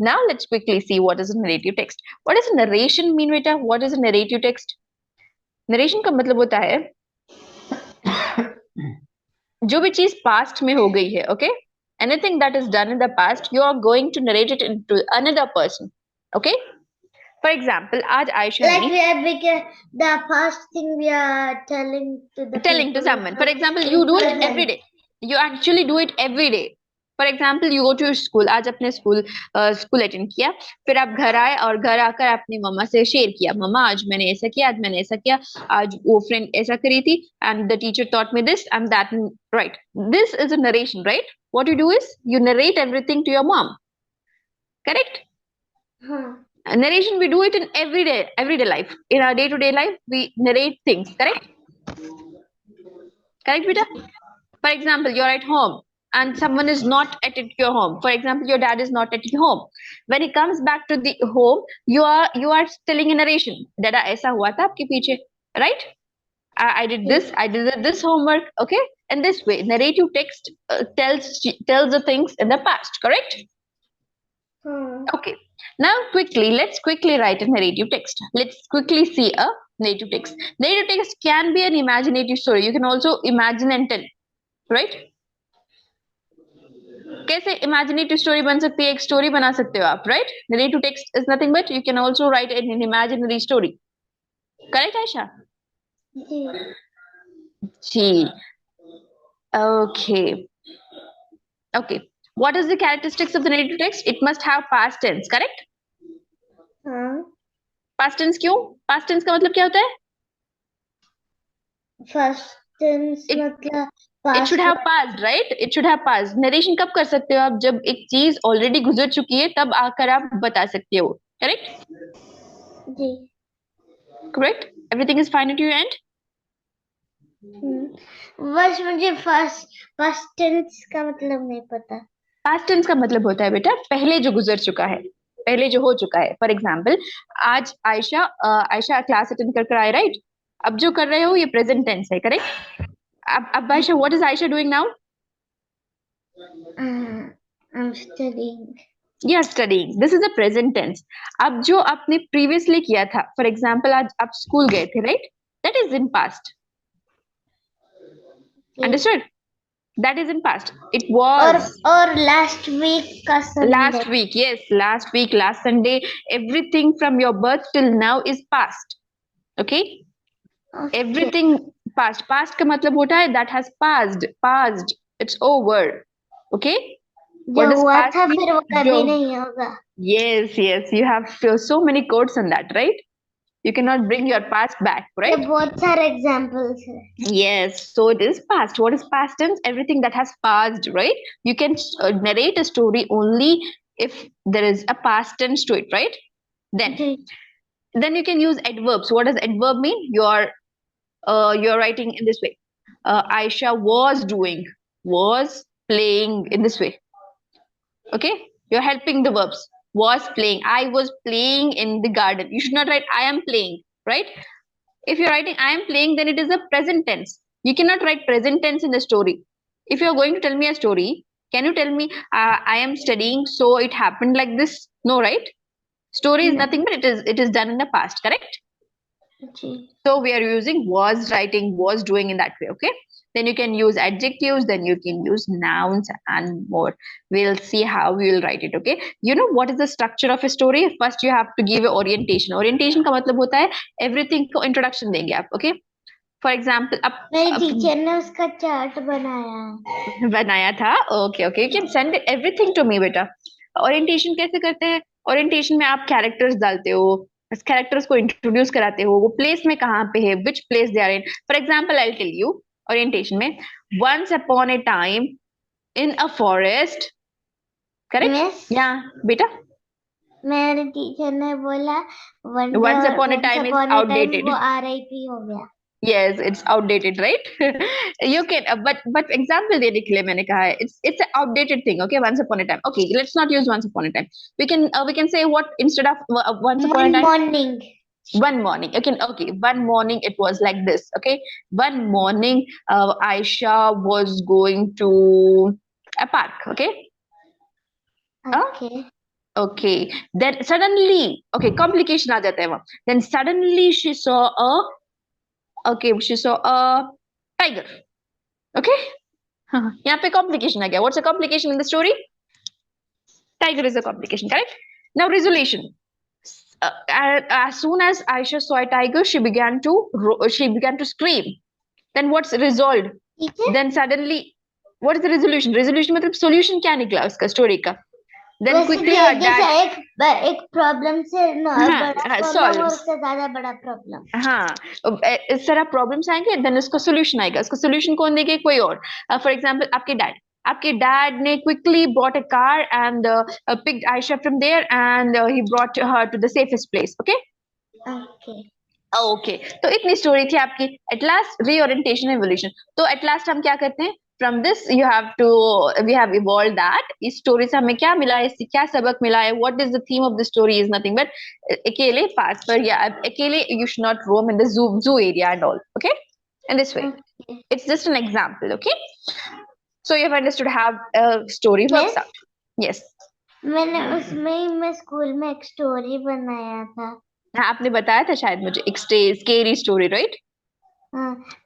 Now let's quickly see what is a narrative text. What does narration mean, beta? What is a narrative text? Narration का मतलब होता है जो भी चीज पास्ट में हो गई है, okay? Anything that is done in the past, you are going to narrate it into another person, okay? For example, आज Ayesha like we are the first thing we are telling to someone. For example, you do it every day. You actually do it every day. For example, you go to school. आज अपने school attend किया, फिर आप घर आए और घर आकर अपनी मम्मा से शेयर किया, मम्मा आज मैंने ऐसा किया, आज मैंने ऐसा किया, आज वो फ्रेंड ऐसा करी थी, and the teacher taught me this and that, right? This is a narration, right? What you do is you narrate everything to your mom, correct? Narration, we do it in everyday life. In our day-to-day life, we narrate things, correct? Correct, beta? For example, you're at home and someone is not at your home. For example, your dad is not at your home. When he comes back to the home, you are telling a narration. Dada aisa hua tha aapke piche, right? I did this, I did this homework, okay? And this way, narrative text tells the things in the past, correct? Okay. Now let's quickly write a narrative text. Let's quickly see a narrative text. Narrative text can be an imaginative story. You can also imagine and tell, right? कैसे imaginative story बन सकती है? एक story बना सकते हो आप, right? Narrative text is nothing but you can also write an imaginary story. Correct, Aisha? Gee. Okay. Okay. What is the characteristics of the narrative text? It must have past tense, correct? Past tense क्यों? Past tense का मतलब क्या होता है? Past tense मतलब It should have passed, right? It should have passed. Narration कब कर सकते हो आप? जब एक चीज already गुजर चुकी है तब आकर आप बता सकते हो, correct? Ji. Correct? Everything is fine at your end? बस मुझे past tense का मतलब नहीं पता. Past tense का मतलब होता है बेटा पहले जो गुजर चुका है, पहले जो हो चुका है. फॉर एग्जाम्पल, आज आयशा क्लास अटेंड कर आए, राइट? अब जो कर रहे हो ये प्रेजेंट टेंस है, करेक्ट? अब Ayesha, what is Ayesha doing now? I'm studying. You are studying. This is a present tense. अब जो आपने previously किया था, फॉर एग्जाम्पल आज आप स्कूल गए थे, right? That is in past. Understood? That is in past. It was or last week ka Sunday. Last week, yes, last week, last Sunday. Everything from your birth till now is past. Okay? Everything past. Past का मतलब होता है that has passed. It's over. Okay? जो हुआ था फिर वो कभी नहीं होगा. Yes, you have so many quotes on that, right? You cannot bring your past back, right? बहुत सारे examples है. Yes, so it is past. What is past tense? Everything that has passed, right? You can narrate a story only if there is a past tense to it, right? Then you can use adverbs. What does adverb mean? You're writing in this way. Aisha was doing, was playing in this way. Okay, you're helping the verbs. Was playing. I was playing in the garden. You should not write I am playing, right? If you're writing I am playing, then it is a present tense. You cannot write present tense in the story. If you're going to tell me a story, can you tell me I am studying, so it happened like this? No, right? Story is nothing but it is done in the past, correct? So we are using was, writing was doing in that way. Okay, then you can use adjectives, then you can use nouns and more. We'll see how we will write it. Okay, you know what is the structure of a story? First you have to give orientation. Orientation का मतलब होता है everything को introduction देंगे आप. Okay, for example, मेरी teacher ने उसका चार्ट बनाया था. Okay, you can send everything to me बेटा. Orientation कैसे करते हैं? Orientation में आप characters डालते हो, कैरेक्टर्स को इंट्रोड्यूस कराते हो, वो प्लेस में कहाँ पे है, which place they are in. For example I tell you orientation में once upon a time in a forest, correct? या बेटा मेरे टीचर ने बोला once upon a time is outdated. वो RIP हो गया. Yes, it's outdated, right? You can, but example देने के लिए मैंने कहा है it's an outdated thing. Okay, once upon a time. Okay, let's not use once upon a time. We can say what instead of once upon a time. One morning. Okay. One morning it was like this. Okay, one morning Aisha was going to a park. Okay. Okay, then suddenly, okay, complication आ जाता है वहाँ. Then suddenly she saw a tiger. Okay, यहाँ पे complication आ गया. What's a complication in the story? Tiger is a complication, correct? Now resolution. As soon as Aisha saw a tiger, she began to scream. Then what's resolved? Then suddenly, what is the resolution? Resolution मतलब solution क्या निकला उसका story का? Then quickly her dad एक problem से बड़ा problem और उससे ज्यादा बड़ा प्रॉब्लम. हाँ, इस तरह प्रॉब्लम्स आएंगे, देन उसका सोल्यूशन आएगा. उसका सोल्यूशन कौन देगा? कोई और. फॉर एग्जांपल आपके डैड ने quickly bought a car and picked Ayesha from there and he brought her to the safest place. Okay, तो इतनी स्टोरी थी आपकी. At last reorientation evolution. तो एट लास्ट हम क्या करते हैं? From this we have evolved that इस story से हमें क्या मिला है, इससे क्या सबक मिला है, what is the theme of the story is nothing but अकेले पास पर या अकेले you should not roam in the zoo area and all. Okay, in this way. It's just an example. Okay, so you have understood how a story works out. Yes, मैंने उसमें मैं school में एक story बनाया था. हाँ, आपने बताया था शायद मुझे, एक scary story, right?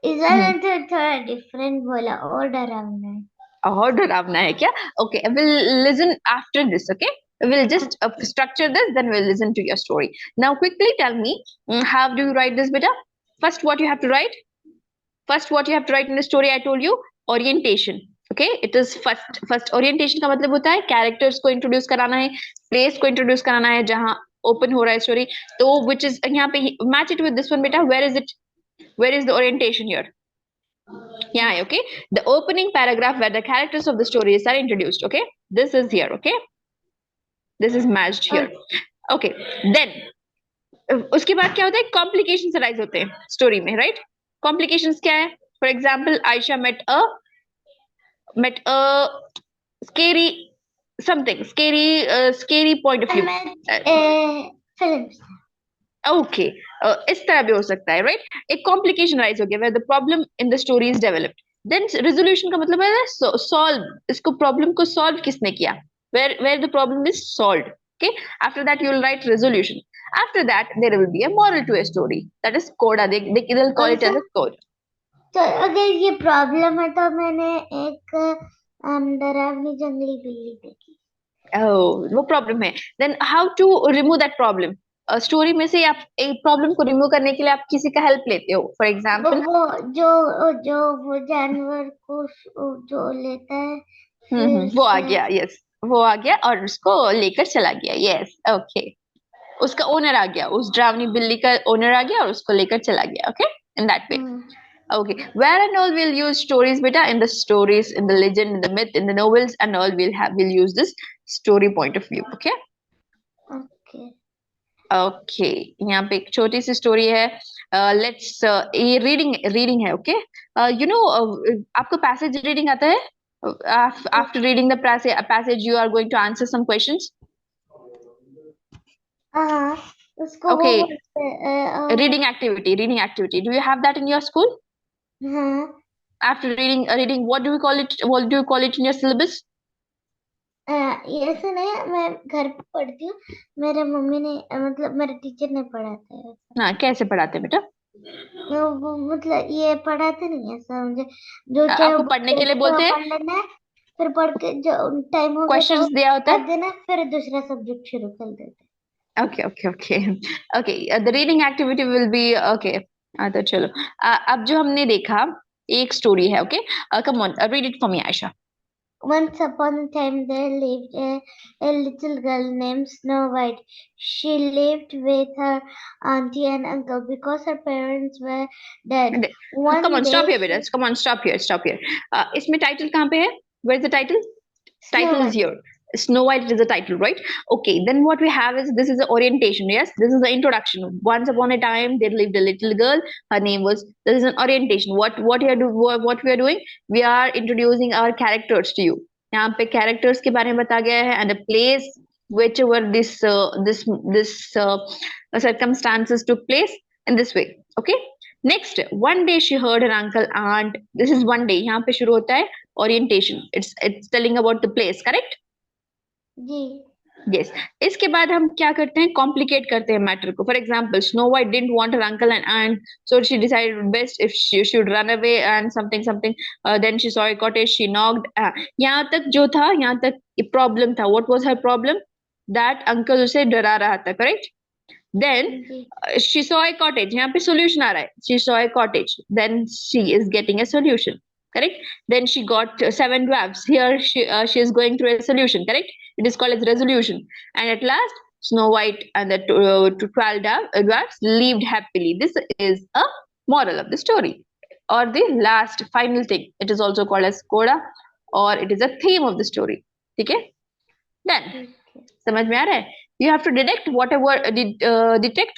इस बार तो थोड़ा डिफरेंट बोला, और डरावना है. और डरावना है क्या? Okay, we'll listen after this. Okay, we'll just structure this, then we'll listen to your story. Now quickly tell me, how do you write this, beta? First what you have to write in the story, I told you, orientation. Okay, it is first orientation का मतलब होता है characters को introduce कराना है, place को introduce कराना है जहाँ open हो रहा है story. तो which is यहाँ पे match it with this one, beta. Where is the orientation here? Yeah, okay. The opening paragraph where the characters of the stories are introduced. Okay, this is here. Okay, this is matched here. Okay, then उसके बाद क्या होता है? Complications arise होते हैं story में, right? Complications क्या है? For example, Aisha met a scary point of view. Films. Okay, इस तरह भी हो सकता है, right? एक complication rise हो गया where the problem in the story is developed. Then resolution का मतलब है solve. इसको problem को solve किसने किया? Where the problem is solved. Okay, after that you will write resolution. After that there will be a moral to a story. That is coda. They'll call it as a code. तो अगर ये problem है तो मैंने एक डरावनी जंगली बिल्ली देखी. Oh, वो प्रॉब्लम है. Then how to remove that problem? Story में से आप एक प्रॉब्लम को रिमूव करने के लिए आप किसी का हेल्प लेते हो. फॉर एग्जाम्पल वो जानवर को जो लेता है, वो आ गया. यस, वो आ गया और उसको लेकर चला गया. यस, ओके, उसका ओनर आ गया, उस डरावनी बिल्ली का ओनर आ गया और उसको लेकर चला गया. Okay, in that way. Okay, where and all we'll use stories, beta. In the stories, in the legend, in the myth, in the novels, and all we'll use this story point of view. Okay. Okay, यहाँ पे एक छोटी सी story है. Let's ये reading है. Okay, you know आपको passage reading आता है? After reading the passage you are going to answer some questions. Okay, reading activity. Do you have that in your school? After reading, what do you call it? What do you call it in your syllabus? ऐसे नहीं, मैं घर पे पढ़ती हूँ. मेरे mummy ने मतलब मेरे टीचर ने पढ़ाते हैं. हाँ, कैसे पढ़ाते हैं बेटा? वो मतलब ये पढ़ाते नहीं है समझे, जो आपको पढ़ने के लिए बोलते हैं, पढ़ लेना है, फिर पढ़ के जो टाइम हो क्वेश्चंस दिया होता है देना, फिर दूसरा सब्जेक्ट शुरू कर देते हैं. Okay. The reading activity will be okay. तो चलो, अब जो हमने देखा एक स्टोरी है. Okay, come on, read it for me, Aisha. Once upon a time there lived a little girl named Snow White. She lived with her auntie and uncle because her parents were dead. Come on, stop here, beta. Come on, stop here. इसमें title कहाँ पे है? Where is the title? Title is here. Snow White is the title, right? Okay, then what we have is, this is the orientation. Yes, this is the introduction. Once upon a time there lived a little girl. Her name was. This is an orientation. What we are doing? We are introducing our characters to you. यहाँ पे characters के बारे में बताया गया है, and the place whichever this circumstances took place in this way. Okay. Next, one day she heard her uncle aunt. This is one day. यहाँ पे शुरू होता है orientation. It's telling about the place, correct? Ji. Yes. इसके बाद हम क्या करते हैं, कॉम्प्लिकेट करते हैं मैटर को. For example, snow white didn't want her uncle and aunt, so she decided best if she should run away and something. Then she saw a cottage, she knocked. यहाँ तक जो था, यहाँ तक प्रॉब्लम था. What was her problem? That uncle उसे डरा रहा था, correct? Then she saw a cottage. यहाँ पे solution आ रहा है. She saw a cottage. Then she is getting a solution. Correct. Then she got 7 dwarfs. Here she is going through a solution. Correct. It is called as resolution. And at last, Snow White and the 12 dwarfs lived happily. This is a moral of the story, or the last final thing. It is also called as coda, or it is a theme of the story. ठीक है? Then समझ में आ रहा है? You have to detect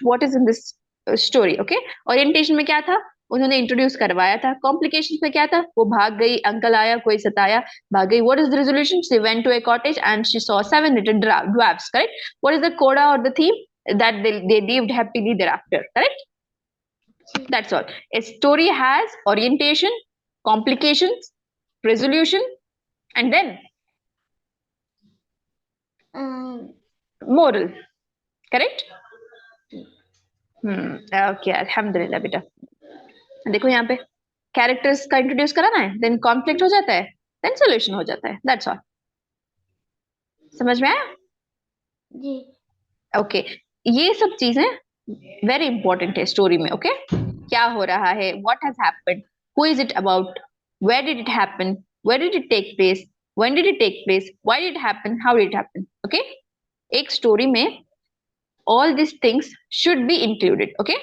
what is in this story. Okay? Orientation में क्या था? उन्होंने इंट्रोड्यूस करवाया था. कॉम्प्लिकेशन में क्या था? वो भाग गई, अंकल आया, कोई सताया, भाग गई. What is the resolution? She went to a cottage and she saw 7 little dwarfs. Correct? What is the coda or the theme? That they lived happily thereafter. Correct? That's all. A story has orientation, complications, resolution, and then moral. Correct? Okay, alhamdulillah बेटा. देखो यहाँ पे characters का introduce कराना है, then conflict हो जाता है, देन सॉल्यूशन हो जाता है. That's all. समझ में आया? जी. ओके. ये सब चीजें वेरी इंपॉर्टेंट है स्टोरी में. ओके, क्या हो रहा है, what has happened, who is it about, where did it happen, where did it take place, when did it take place, why did it happen, how did it happen. Okay, एक story में all these things should be included. Okay,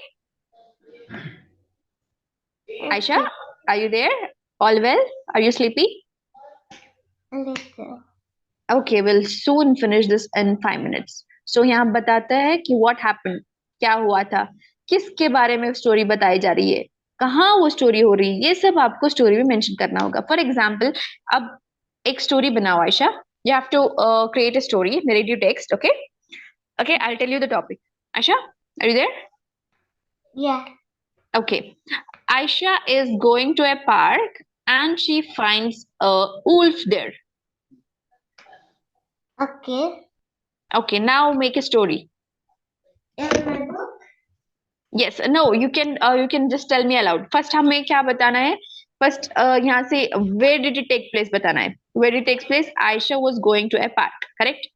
Aisha, are you there? All well? Are you sleepy? Later. Okay, we'll soon finish this in 5 minutes. So यहाँ बताता है कि what happened, क्या हुआ था, किसके बारे में स्टोरी बताई जा रही है, कहाँ वो स्टोरी हो रही है, ये सब आपको स्टोरी में मेंशन करना होगा. फॉर एग्जाम्पल, अब एक स्टोरी बनाओ Ayesha. You have to create a story, narrative text. Okay, I'll tell you the topic. Aisha, are you there? Yeah. Okay. Aisha is going to a park and she finds a wolf there. Okay. Okay, now make a story. In my book? Yes. No, you can just tell me aloud. First हमें क्या बताना है? First यहाँ से where did it take place बताना है. Where did it take place? Aisha was going to a park. Correct?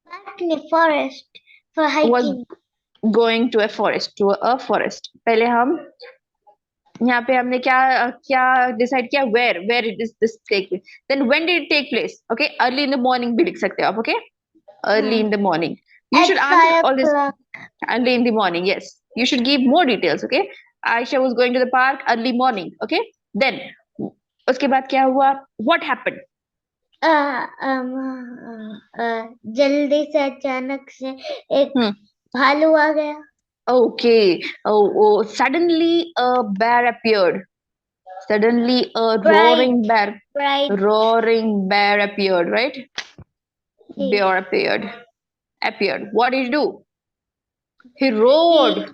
Park in the forest for hiking. Was going to a forest. पहले हम यहाँ पे हमने क्या डिसाइड किया, where it is this take place. Then when did it take place? Okay, early in the morning भी लिख सकते हो आप. Okay, early in the morning. You should answer all this early in the morning. Yes, you should give more details. Okay, Aisha was going to the park early morning. Okay, then उसके बाद क्या हुआ? What happened? जल्दी से अचानक से एक भालू आ गया. Okay. Oh, suddenly a bear appeared. Suddenly a roaring bear appeared, right? Bear appeared. What did he do? He roared,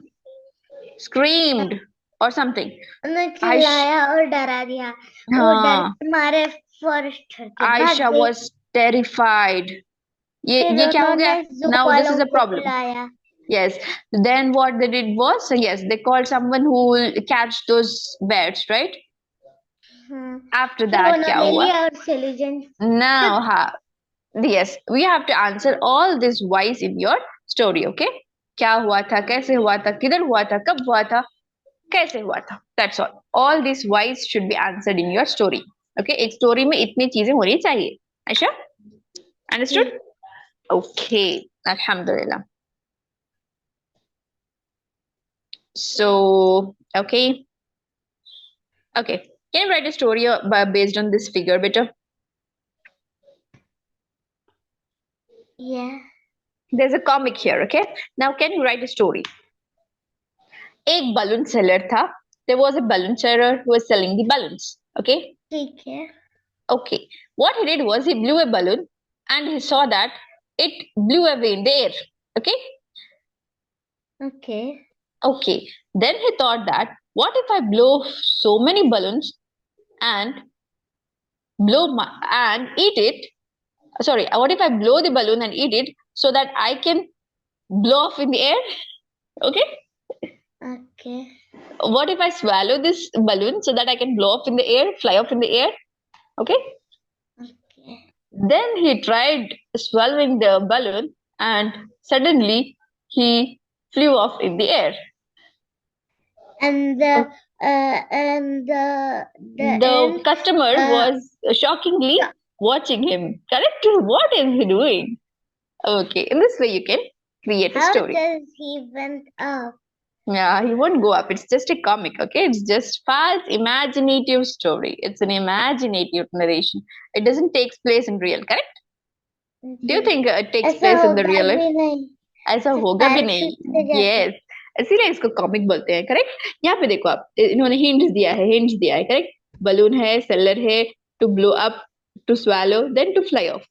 screamed, or something. चिल्लाया और डरा दिया. वो डर मारे फॉरेस्ट Aisha was terrified. ये क्या हो गया? Now this is a problem. Yes. Then what they did was, yes, they called someone who will catch those bears, right? After that, क्या हुआ? Now, yes, we have to answer all these whys in your story. Okay? क्या हुआ था? कैसे हुआ था? किधर हुआ था? कब हुआ था? कैसे हुआ था? That's all. All these whys should be answered in your story. Okay? एक story में इतनी चीजें होनी चाहिए. Aisha? Understood? Okay. Alhamdulillah. So, okay. Can you write a story based on this figure, beta? Yeah. There's a comic here, okay? Now, can you write a story? एक balloon seller था. There was a balloon seller who was selling the balloons, okay? Okay. Okay. What he did was he blew a balloon and he saw that it blew away in the air, okay? Okay. Then he thought that, what if I blow so many balloons and eat it Sorry, what if I blow the balloon and eat it so that I can blow off in the air? Okay. Okay. What if I swallow this balloon so that I can blow off in the air, fly off in the air? Okay. Okay. Then he tried swallowing the balloon and suddenly he flew off in the air. And the The customer was shockingly watching him. Correct? What is he doing? Okay, in this way you can create a story. How does he went up? Yeah, he won't go up. It's just a comic, okay? It's just false imaginative story. It's an imaginative narration. It doesn't take place in real, correct? Do you think it takes place in the real life? ऐसा होगा भी नहीं. Yes. इसीलिए इसको comic बोलते हैं, correct? यहाँ पे देखो आप, इन्होंने हिंट्स दिया है, करेक्ट? बलून है, सेलर है, to blow up, to swallow, then to fly off.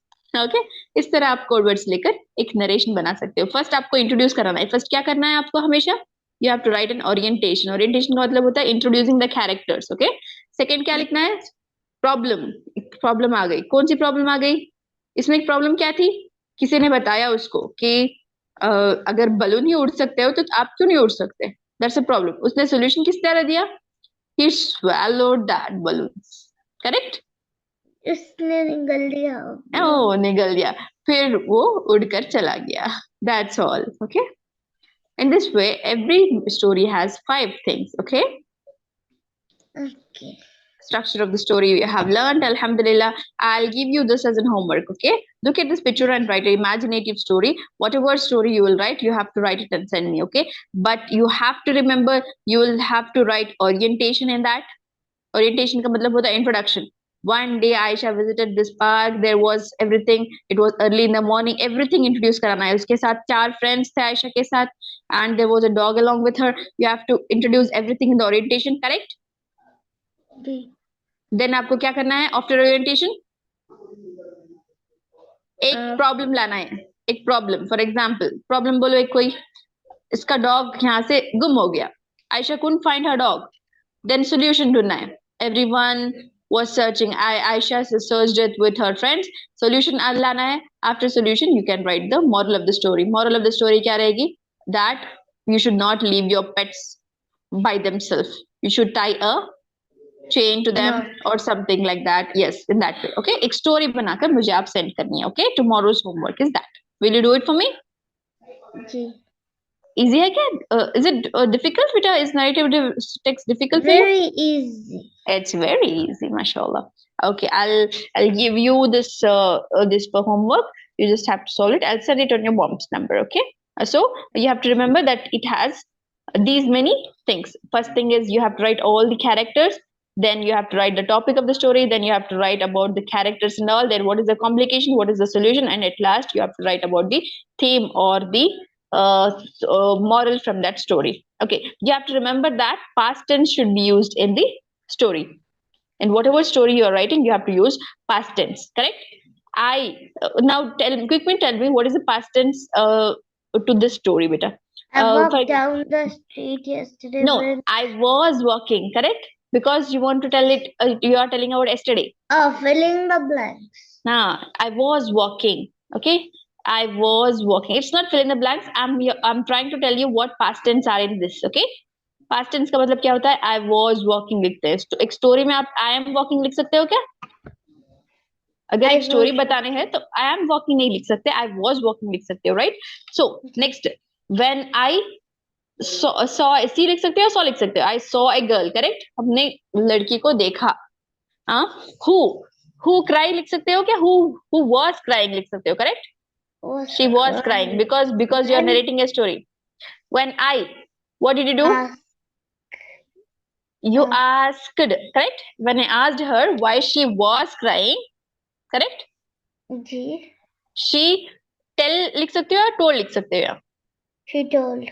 Okay, इस तरह आप कोड वर्ड्स लेकर एक नरेशन बना सकते हो. फर्स्ट आपको इंट्रोड्यूस कराना है. फर्स्ट क्या करना है आपको हमेशा? You have to write an orientation. Orientation का मतलब होता है introducing the characters. Okay, second क्या लिखना है? प्रॉब्लम. प्रॉब्लम आ गई. कौन सी प्रॉब्लम आ गई? इसमें एक प्रॉब्लम क्या थी? किसी ने बताया उसको कि अगर बलून ही उड़ सकते हो तो आप क्यों नहीं उड़ सकते? That's a problem. उसने सोल्यूशन किस तरह दिया? ही swallowed that balloons. करेक्ट? उसने निगल दिया. ओह, निगल दिया. फिर वो उड़कर चला गया. That's all. Okay, in this way every story has 5 things. Okay. Okay. Structure of the story you have learned, alhamdulillah. I'll give you this as a homework. Okay, look at this picture and write an imaginative story. Whatever story you will write, you have to write it and send me. Okay, but you have to remember, you will have to write orientation in that. Orientation का मतलब होता है introduction. One day Aisha visited this park. There was everything. It was early in the morning. Everything introduce कराना है. उसके साथ 4 friends थे Aisha के साथ, and there was a dog along with her. You have to introduce everything in the orientation. Correct? Then आपको क्या करना है? आफ्टर ओरिएंटेशन एक प्रॉब्लम लाना है. एक प्रॉब्लम, फॉर एग्जांपल प्रॉब्लम बोलो एक कोई, इसका डॉग यहाँ से गुम हो गया. Aisha couldn't find her dog. Then solution ढूंढना है. Everyone was searching. Aisha searched it with her friends. Solution लाना है. After solution you can write the moral of the story. Moral of the story क्या रहेगी? That you should not leave your pets by themselves. You should tie a chain to them or something like that. Yes, in that way. Okay, एक story बनाकर मुझे आप send करनी है. Okay, tomorrow's homework is that. Will you do it for me? Ji. Easy है क्या? Is it difficult? बेटा, is narrative text difficult for you? Very easy. It's very easy, mashallah. Okay, I'll give you this this for homework. You just have to solve it. I'll send it on your mom's number. Okay, so you have to remember that it has these many things. First thing is you have to write all the characters. Then you have to write the topic of the story. Then you have to write about the characters and all. Then what is the complication? What is the solution? And at last you have to write about the theme or the moral from that story. Okay, you have to remember that past tense should be used in the story. And whatever story you are writing, you have to use past tense. Correct? Now quickly tell me what is the past tense to this story, beta. I walked down the street yesterday. No, I was walking. Correct? Because you want to tell it, you are telling about yesterday. Oh, filling the blanks. I was walking. Okay, I was walking. It's not fill in the blanks. I'm trying to tell you what past tense are in this. Okay, past tense का मतलब क्या होता है? I was walking लिखते हैं. तो एक story में आप I am walking लिख सकते हो क्या? अगर एक story बताने हैं तो I am walking नहीं लिख सकते. I was walking लिख सकते हो, right? So next, when I saw सी लिख सकते हो, saw लिख सकते हो. I saw a girl. Correct? हमने लड़की को देखा. Who cry लिख सकते हो क्या? Who was crying लिख सकते हो. Correct? She was crying because you are narrating a story. When what did you do? You asked. Correct? When I asked her why she was crying, correct? Ji. She tell लिख सकते हो या told लिख सकते हो? She told.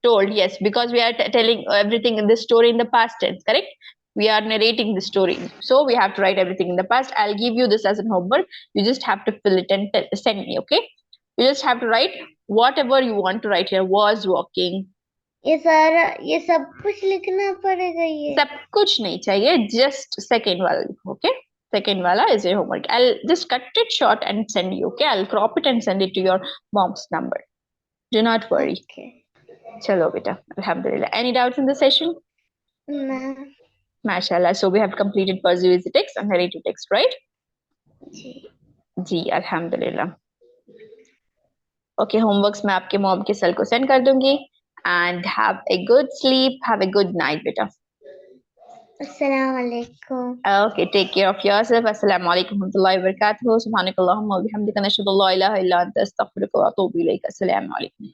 Told, yes, because we are telling everything in this story in the past tense. Correct? We are narrating the story, so we have to write everything in the past. I'll give you this as a homework. You just have to fill it and send me. Okay, you just have to write whatever you want to write here. Was walking. ये सब कुछ लिखना पड़ेगा. ये सब कुछ नहीं चाहिए, just second वाला लिखो. Okay, Second wala is your homework. I'll just cut it short and send you. Okay, I'll crop it and send it to your mom's number. Do not worry. Okay. Chalo beta. Alhamdulillah. Any doubts in the session? No. MashaAllah. So we have completed pursue is the text and narrative text, right? Ji. Ji Alhamdulillah. Okay, homeworks मैं आपके mom के cell को send कर दूंगी. And have a good sleep. Have a good night, beta. Assalamualaikum. Okay, take care of yourself. Assalamu alaikum warahmatullahi wabarakatuh. Subhanakallahumma wa bihamdika nashhadu an la ilaha illa anta astaghfiruka wa atubu ilaik. Assalamu alaikum.